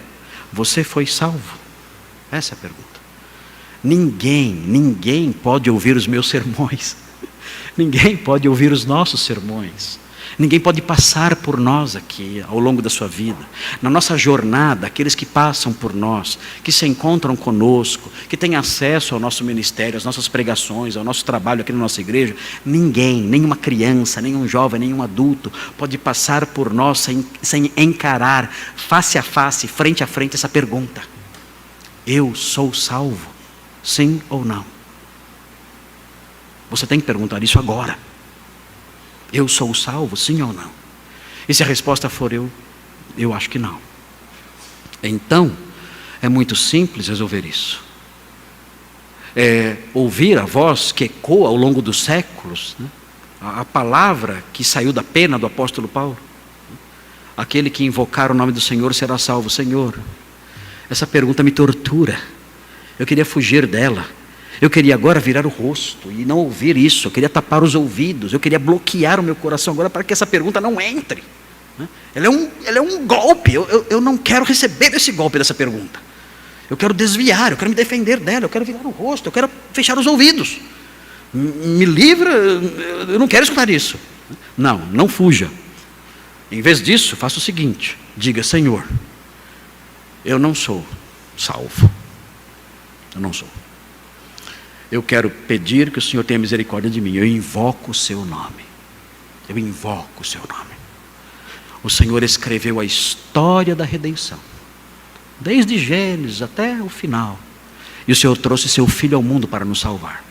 você foi salvo? Essa é a pergunta. Ninguém pode ouvir os meus sermões. Ninguém pode ouvir os nossos sermões. Ninguém pode passar por nós aqui ao longo da sua vida. Na nossa jornada, aqueles que passam por nós, que se encontram conosco, que têm acesso ao nosso ministério, às nossas pregações, ao nosso trabalho aqui na nossa igreja, ninguém, nenhuma criança, nenhum jovem, nenhum adulto pode passar por nós sem encarar face a face, frente a frente essa pergunta: eu sou salvo, sim ou não? Você tem que perguntar isso agora. Eu sou salvo, sim ou não? E se a resposta for eu acho que não. Então, é muito simples resolver isso. Ouvir a voz que ecoa ao longo dos séculos, né? A palavra que saiu da pena do apóstolo Paulo: aquele que invocar o nome do Senhor será salvo. Senhor, essa pergunta me tortura. Eu queria fugir dela. Eu queria agora virar o rosto e não ouvir isso. Eu queria tapar os ouvidos. Eu queria bloquear o meu coração agora para que essa pergunta não entre. Ela é um golpe. Eu não quero receber esse golpe dessa pergunta. Eu quero desviar, eu quero me defender dela, eu quero virar o rosto, eu quero fechar os ouvidos. Me livra, eu não quero escutar isso. Não, não fuja. Em vez disso, faça o seguinte: diga: Senhor, eu não sou salvo. Eu não sou. Eu quero pedir que o Senhor tenha misericórdia de mim. Eu invoco o seu nome. Eu invoco o seu nome. O Senhor escreveu a história da redenção, desde Gênesis até o final. E o Senhor trouxe seu Filho ao mundo para nos salvar.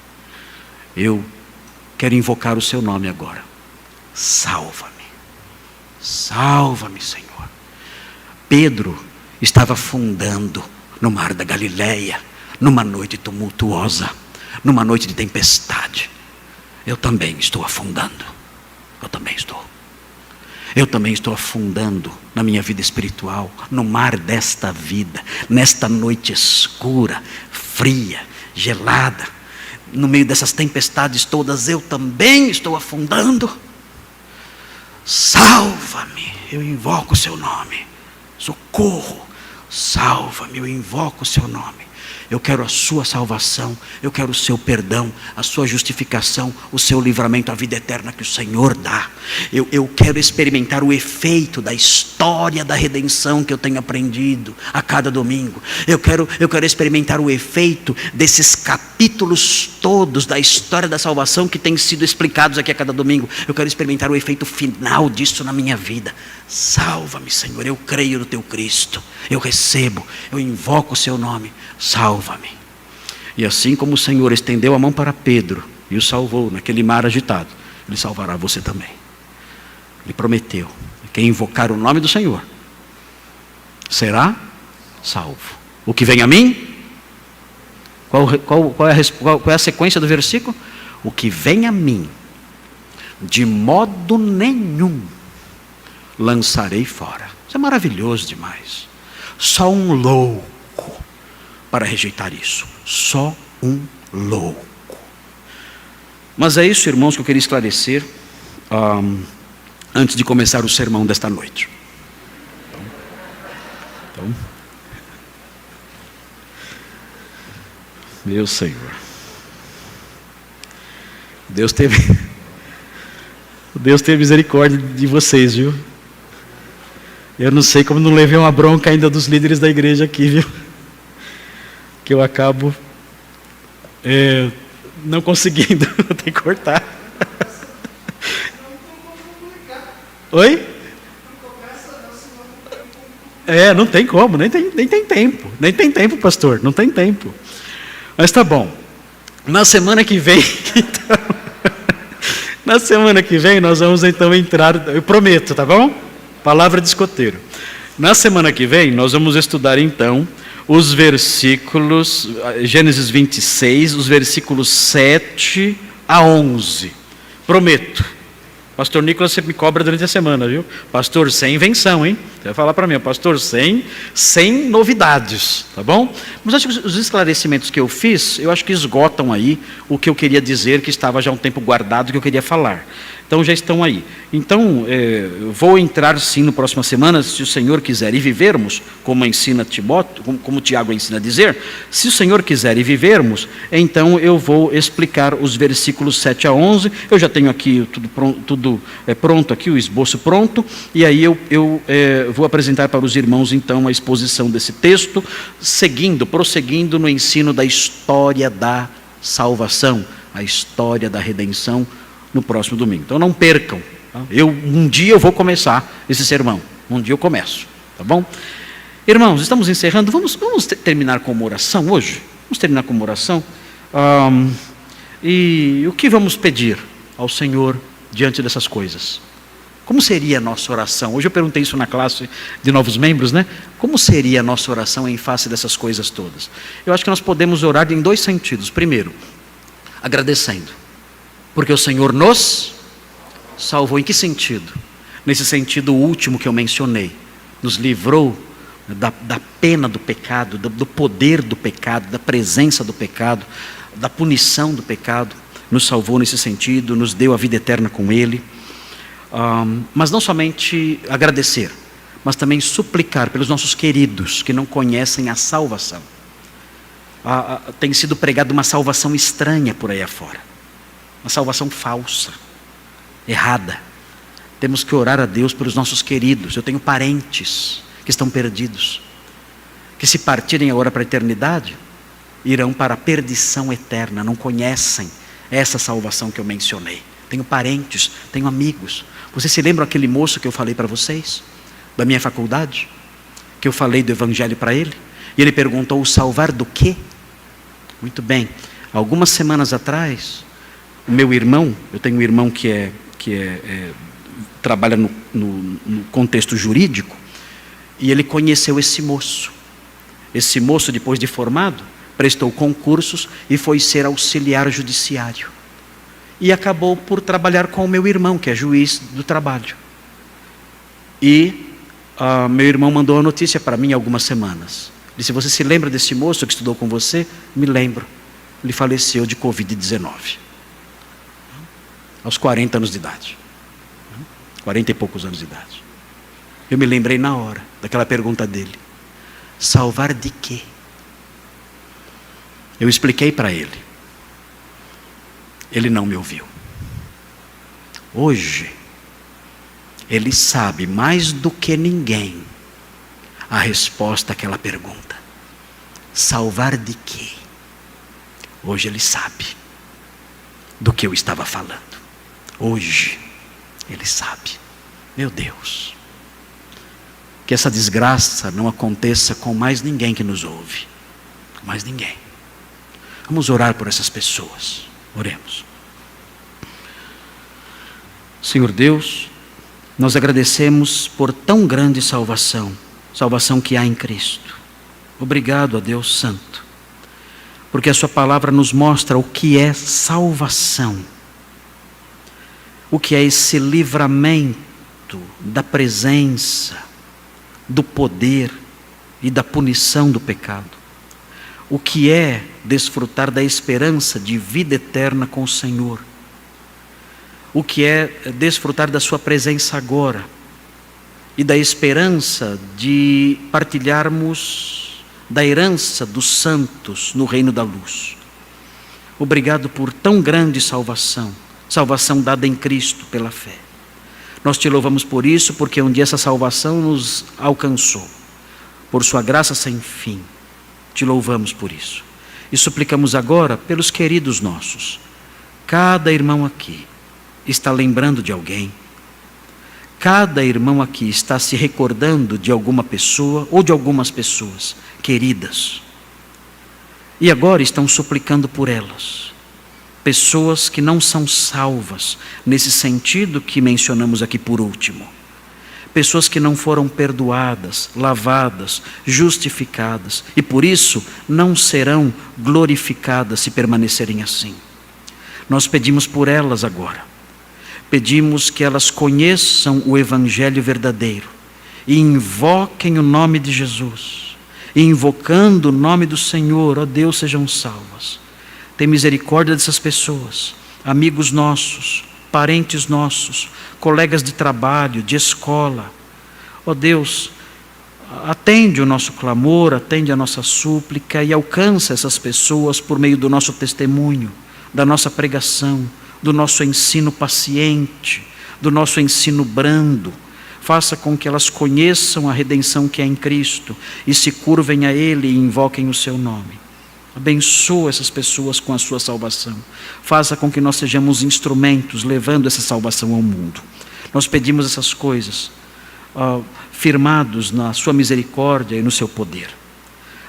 Eu quero invocar o seu nome agora. Salva-me. Salva-me, Senhor. Pedro estava afundando no mar da Galileia, numa noite tumultuosa, numa noite de tempestade. Eu também estou afundando. Eu também estou. Eu também estou afundando na minha vida espiritual, no mar desta vida, nesta noite escura, fria, gelada, no meio dessas tempestades todas, eu também estou afundando. Salva-me, eu invoco o seu nome. Socorro, salva-me, eu invoco o seu nome. Eu quero a sua salvação, eu quero o seu perdão, a sua justificação, o seu livramento, a vida eterna que o Senhor dá. Eu quero experimentar o efeito da história da redenção que eu tenho aprendido a cada domingo. Eu quero experimentar o efeito desses capítulos todos da história da salvação que têm sido explicados aqui a cada domingo. Eu quero experimentar o efeito final disso na minha vida. Salva-me, Senhor, eu creio no teu Cristo, eu recebo, eu invoco o seu nome, salva-me. E assim como o Senhor estendeu a mão para Pedro e o salvou naquele mar agitado, Ele salvará você também. Ele prometeu: quem invocar o nome do Senhor será salvo. O que vem a mim? Qual é a sequência do versículo? O que vem a mim, de modo nenhum lançarei fora. Isso é maravilhoso demais. Só um louco para rejeitar isso. Só um louco. Mas é isso, irmãos, que eu queria esclarecer antes de começar o sermão desta noite. Então, meu Senhor, Deus teve misericórdia de vocês, viu? Eu não sei como não levei uma bronca ainda dos líderes da igreja aqui, viu? Que eu acabo não conseguindo, tem que cortar. Oi? Não tem como, nem tem tempo. Nem tem tempo, pastor, não tem tempo. Mas tá bom. Na semana que vem, então, na semana que vem nós vamos então entrar, eu prometo, tá bom? Palavra de escoteiro. Na semana que vem nós vamos estudar então os versículos, Gênesis 26, os versículos 7 a 11. Prometo. Pastor Nicolas sempre me cobra durante a semana, viu? Pastor, sem invenção, hein? Você vai falar para mim, pastor, sem novidades, tá bom? Mas acho que os esclarecimentos que eu fiz, eu acho que esgotam aí o que eu queria dizer, que estava já um tempo guardado, que eu queria falar. Então já estão aí. Então, vou entrar sim na próxima semana, se o Senhor quiser, e vivermos, como ensina Timóteo, como Tiago ensina a dizer, se o Senhor quiser e vivermos, então eu vou explicar os versículos 7 a 11, eu já tenho aqui tudo pronto aqui, o esboço pronto, e aí eu vou apresentar para os irmãos então a exposição desse texto, prosseguindo no ensino da história da salvação, a história da redenção, no próximo domingo. Então não percam. Tá? Um dia eu vou começar esse sermão. Um dia eu começo. Tá bom? Irmãos, estamos encerrando. Vamos terminar com uma oração hoje? Vamos terminar com uma oração. E o que vamos pedir ao Senhor diante dessas coisas? Como seria a nossa oração? Hoje eu perguntei isso na classe de novos membros, né? Como seria a nossa oração em face dessas coisas todas? Eu acho que nós podemos orar em dois sentidos. Primeiro, agradecendo. Porque o Senhor nos salvou. Em que sentido? Nesse sentido último que eu mencionei. Nos livrou da pena do pecado, do poder do pecado, da presença do pecado, da punição do pecado. Nos salvou nesse sentido, nos deu a vida eterna com Ele. Mas não somente agradecer, mas também suplicar pelos nossos queridos que não conhecem a salvação. Tem sido pregada uma salvação estranha por aí afora. uma salvação falsa, errada. Temos que orar a Deus pelos nossos queridos. Eu tenho parentes que estão perdidos, que se partirem agora para a eternidade, irão para a perdição eterna, não conhecem essa salvação que eu mencionei. Tenho parentes, tenho amigos. Vocês se lembram aquele moço que eu falei para vocês, da minha faculdade, que eu falei do evangelho para ele? E ele perguntou: salvar do quê? Muito bem, algumas semanas atrás, o meu irmão, eu tenho um irmão que trabalha no contexto jurídico, e ele conheceu esse moço. Esse moço, depois de formado, prestou concursos e foi ser auxiliar judiciário. E acabou por trabalhar com o meu irmão, que é juiz do trabalho. E meu irmão mandou a notícia para mim há algumas semanas. Disse: você se lembra desse moço que estudou com você? Me lembro. Ele faleceu de Covid-19. Aos 40 anos de idade. 40 e poucos anos de idade. Eu me lembrei na hora daquela pergunta dele: salvar de quê? Eu expliquei para ele. Ele não me ouviu. Hoje, ele sabe mais do que ninguém a resposta àquela pergunta: salvar de quê? Hoje ele sabe do que eu estava falando. Hoje ele sabe. Meu Deus, que essa desgraça não aconteça com mais ninguém que nos ouve. Mais ninguém. Vamos orar por essas pessoas. Oremos. Senhor Deus, nós agradecemos por tão grande salvação, salvação que há em Cristo. Obrigado a Deus Santo, porque a sua palavra nos mostra o que é salvação, o que é esse livramento da presença, do poder e da punição do pecado. O que é desfrutar da esperança de vida eterna com o Senhor. O que é desfrutar da sua presença agora. E da esperança de partilharmos da herança dos santos no reino da luz. Obrigado por tão grande salvação. Salvação dada em Cristo pela fé. Nós te louvamos por isso, porque um dia essa salvação nos alcançou. Por sua graça sem fim. Te louvamos por isso. E suplicamos agora pelos queridos nossos. Cada irmão aqui está lembrando de alguém. Cada irmão aqui está se recordando de alguma pessoa ou de algumas pessoas queridas. E agora estão suplicando por elas. Pessoas que não são salvas, nesse sentido que mencionamos aqui por último. Pessoas que não foram perdoadas, lavadas, justificadas, e por isso não serão glorificadas se permanecerem assim. Nós pedimos por elas agora. Pedimos que elas conheçam o Evangelho verdadeiro e invoquem o nome de Jesus. E invocando o nome do Senhor, ó Deus, sejam salvas. Tem misericórdia dessas pessoas, amigos nossos, parentes nossos, colegas de trabalho, de escola. Ó Deus, atende o nosso clamor, atende a nossa súplica e alcança essas pessoas por meio do nosso testemunho, da nossa pregação, do nosso ensino paciente, do nosso ensino brando. Faça com que elas conheçam a redenção que é em Cristo e se curvem a Ele e invoquem o seu nome. Abençoa essas pessoas com a sua salvação. Faça com que nós sejamos instrumentos levando essa salvação ao mundo. Nós pedimos essas coisas, firmados na sua misericórdia e no seu poder.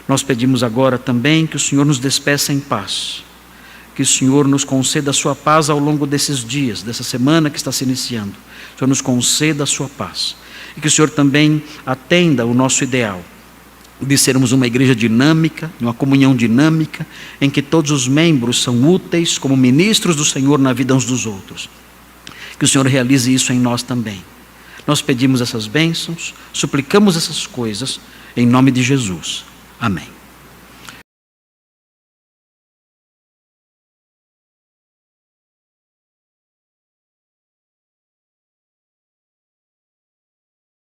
Nós pedimos agora também que o Senhor nos despeça em paz. Que o Senhor nos conceda a sua paz ao longo desses dias, dessa semana que está se iniciando. O Senhor nos conceda a sua paz. E que o Senhor também atenda o nosso ideal de sermos uma igreja dinâmica, uma comunhão dinâmica, em que todos os membros são úteis como ministros do Senhor na vida uns dos outros. Que o Senhor realize isso em nós também. Nós pedimos essas bênçãos, suplicamos essas coisas, em nome de Jesus. Amém.